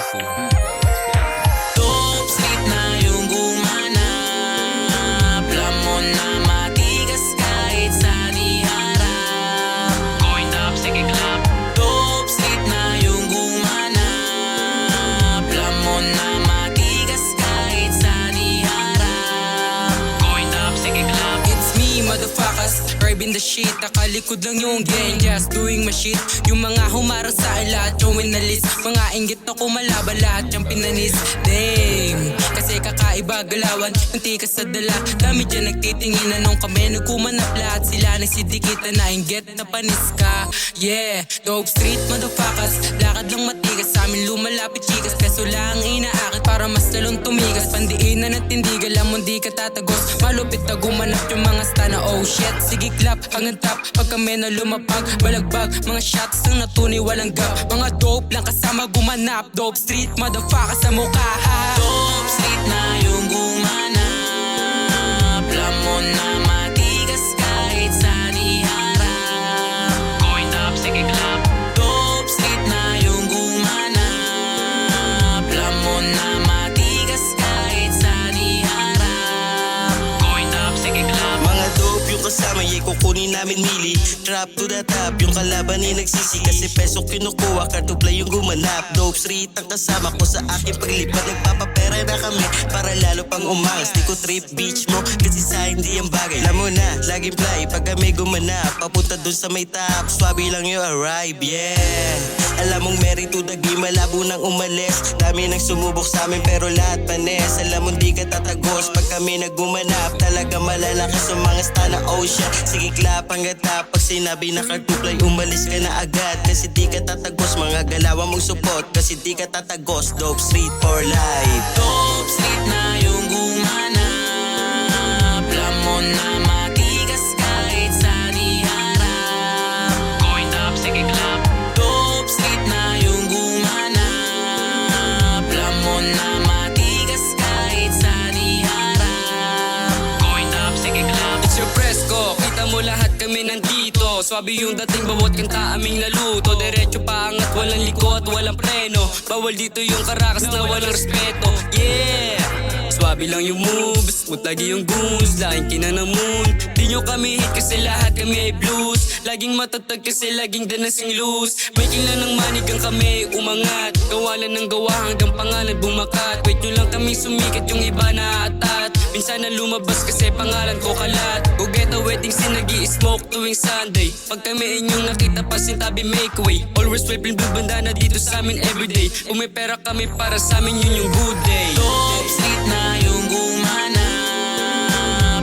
Dope street na yung gumanap, lamon na matigas kahit saan iharap. Going up, sige clap. Dope street na yung gumanap, lamon na matigas kahit saan iharap. Going up, sige clap. It's me, motherfuckers, driving the shit. Nakalikod lang yung gang, just doing my shit. Yung mga humarang sa akin, lahat yung winalis. Mga inggit na kumalaban, lahat yung pinanis. Damn, kasi kakaiba galawan, yung tikas sa dala. Dami dyan nagtitingin na nung kami nagkumanap. Lahat sila nagsidikita na inggit na panis ka. Yeah, dope street motherfuckers, lakad lang matigas. Sa amin lumalapit chikas, peso lang inaakit para mas lalong tumigas. Pandiin na ng tindigan, lamon di ka tatagos. Malupit na gumanap yung mga stana. Oh shit, sige clap hanggang top. Pag kami na lumapag, balagbag. Mga shots ang natunay walang gap. Mga dope lang kasama gumanap. Dope street motherfuckers sa mukha. Dope street na yung gumanap, lamon na matigas kahit saan iharap. Going up, sige clap. Dope street na yung gumanap, lamon na matigas kahit saan iharap. Going up, sige clap. Mga dope yung kasama, yay kukunin namin mili. Trap to the top, yung kalaban ay nagsisi. Kasi peso kinukuha, kartupla yung gumanap. Dope street ang kasama ko sa aking paglipad. Nagpapapera na kami para lalo pang umangas. Di ko trip beach mo, kasi sa hindi ang bagay. Alam mo na, laging fly pag kami gumanap. Papunta dun sa may top, swabe lang yung arrive, yeah. Alam mong meron to the game, malabo nang umalis. Dami nang sumubok sa amin pero lahat panes. Alam mong di ka tatagos pag kami naggumanap. Talaga malalaki sa mga stana, oh shit. Sige clap hanggang top, pag sinabi na kartuplay umalis ka na agad. Kasi di ka tatagos, mga galawa mong support. Kasi di ka tatagos, dope street for life. Dope street na yung gumanap, lamon na matigas kahit saan iharap. Going up, sige clap. Dope street na yung gumanap, lamon na matigas kahit saan iharap. Going up, sige clap. It's your Fresco, kita mo lahat kami nandito. Swabe yung dating bawat kanta aming naluto. Diretso pa angat, walang liko at walang preno. Bawal dito yung karakas na walang respeto. Yeah, swabe lang yung moves, smooth lagi yung goons. Laking kinanamon, di nyo kami hit kasi lahat kami ay blues. Laging matatag kasi laging danasing loose. Making lang ng manigang kami umangat. Gawalan ng gawa hanggang pangalan bumakat. Wait nyo lang kami sumikat, yung iba na atat. Minsan na lumabas kasi pangalan ko kalat. Go get a wedding scene, nag-i-smoke tuwing Sunday. Pag kami inyong nakita pa sintabi make way. Always wearing blue bandana dito sa amin everyday. Kung may pera kami para sa amin yun yung good day. Dope street na yung gumanap,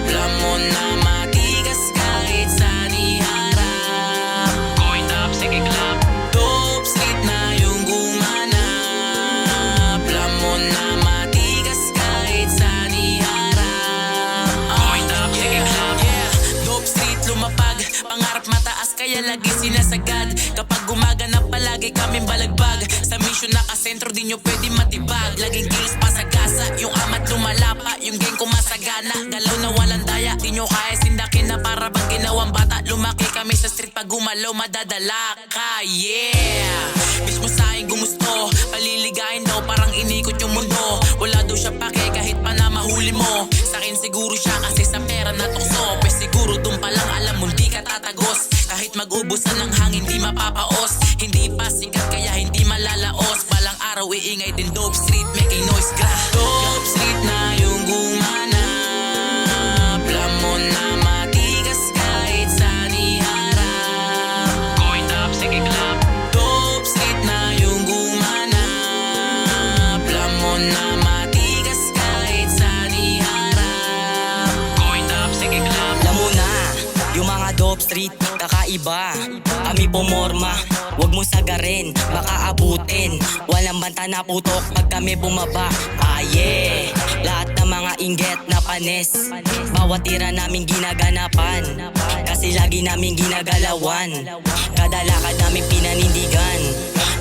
lamon na matigas kahit saan iharap. Going up, sige clap. Dope street na yung gumanap, lamon na matigas kahit saan iharap. Going up, sige clap. Yeah, dope street lumapag, pangarap mataas kaya lagi sinasagad. Kapag gumaganap palagi kaming balagbag. Sa mission nakasentro di nyo pwede matibag. Laging kilos pasagasa, yung amat lumalapa. Yung gang ko masagana, galaw na walang daya. Di nyo kaya sindakin na para bang ginawang bata. Lumaki kami sa street pag gumalaw madadala ka, yeah. Bitch mo sa'kin gumusto, paliligain daw parang inikot yung mundo. Wala daw siya pake kahit pa na mahuli mo. Sa'kin siguro siya kasi sa pera na tukso. Pues siguro dun pa lang alam mo di ka tatagos. Kahit mag-ubusan ng hangin di mapapaos. Hindi pa sikat kaya hindi malalaos. Balang araw iingay din dope street making noise gra. Dope street na yung gumanap, lamon na matigas kahit saan iharap. Going up, sige clap. Dope street na yung gumanap, lamon na matigas kahit saan iharap. Going up, sige clap. Alam mo na, yung mga dope street kakaiba. Kami pumorma, wag mo sagarin, baka abutin. Walang banta na putok pag kami bumaba. Ah yeah, lahat ng mga inggit na panis. Bawat tira namin ginaganapan, kasi lagi namin ginagalawan. Kada lakad namin pinanindigan.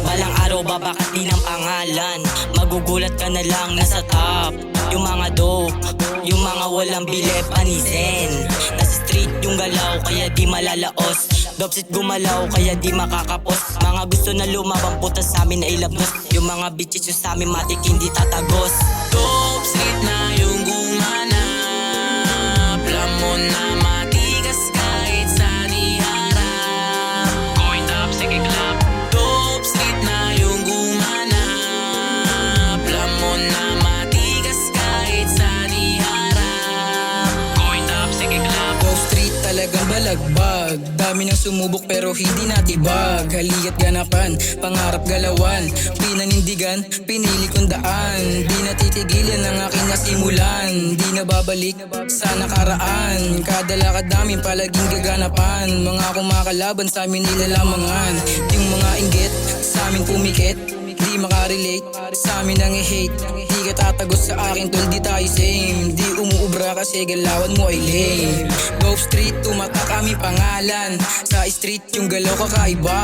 Balang araw babakat din ang pangalan. Magugulat ka na lang nasa top. Yung mga dope, yung mga walang bile panisin. Nasa street yung yung galaw kaya di malalaos. Dope street gumalaw kaya di makakapos. Mga gusto na lumabang putas sa amin ay labos. Yung mga bitches yung sa amin matik hindi tatagos. Dope street na yung gumanap. Lamon na matigas kahit saan iharap. Going up, sige clap. Dope street na yung gumanap. Lamon na matigas kahit saan iharap. Going up, sige clap. Dope street talagang balagbag. Dami ng sumubok pero hindi natibag. Halika't ganapan, pangarap galawan. Pinanindigan, pinili kong daan. Di natitigilan ang aking nasimulan. Di na babalik sa nakaraan. Kada lakad namin palaging gaganapan. Mga kumakalaban sa amin nilalamangan. Yung mga inggit sa amin pumikit. Di makarelate, sa amin ang i-hate. Di ka tatagos sa akin tol, di tayo same. Di umuubra kasi galawan mo ay lame. Dope street, tumatak kami pangalan. Sa street yung galaw kakaiba.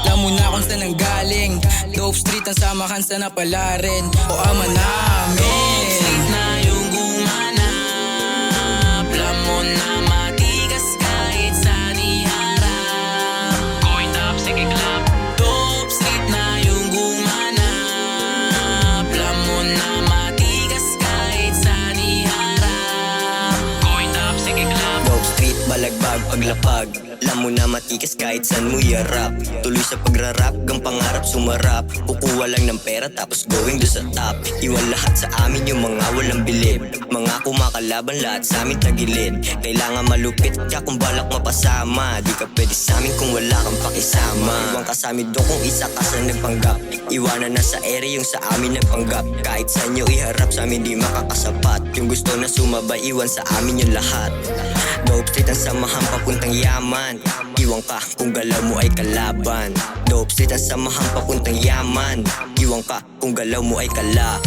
Alam mo na kung saan ang galing. Dope street ang samahan sa napalarin. O ama namin. Street na yung gumanap. Lamon na matigas kahit saan iharap. Going up, sige clap. Dope street na yung gumanap. Lamon na matigas kahit saan iharap. Going up, sige clap. Dope street, balagbag, paglapag. Alam mo na matikas kahit saan mo iharap. Tuloy sa pagrarap, gang pangarap sumarap. Kukuha lang ng pera tapos going do sa top. Iwan lahat sa amin yung mga walang bilib. Mga kumakalaban lahat sa amin tagilid. Kailangan malupit ka kung balak mapasama. Di ka pwede sa amin kung wala kang pakisama. Iwan ka sa amin doon kung isa ka sa nagpanggap. Iwanan na sa ere yung sa amin nagpanggap. Kahit saan nyo iharap sa amin di makakasapat. Yung gusto na sumabay iwan sa amin yung lahat. Dope street ang samahan papuntang yaman. Iwan ka kung galaw mo ay kalaban. Dope street ang samahan papuntang yaman. Iwan ka kung galaw mo ay kalaban.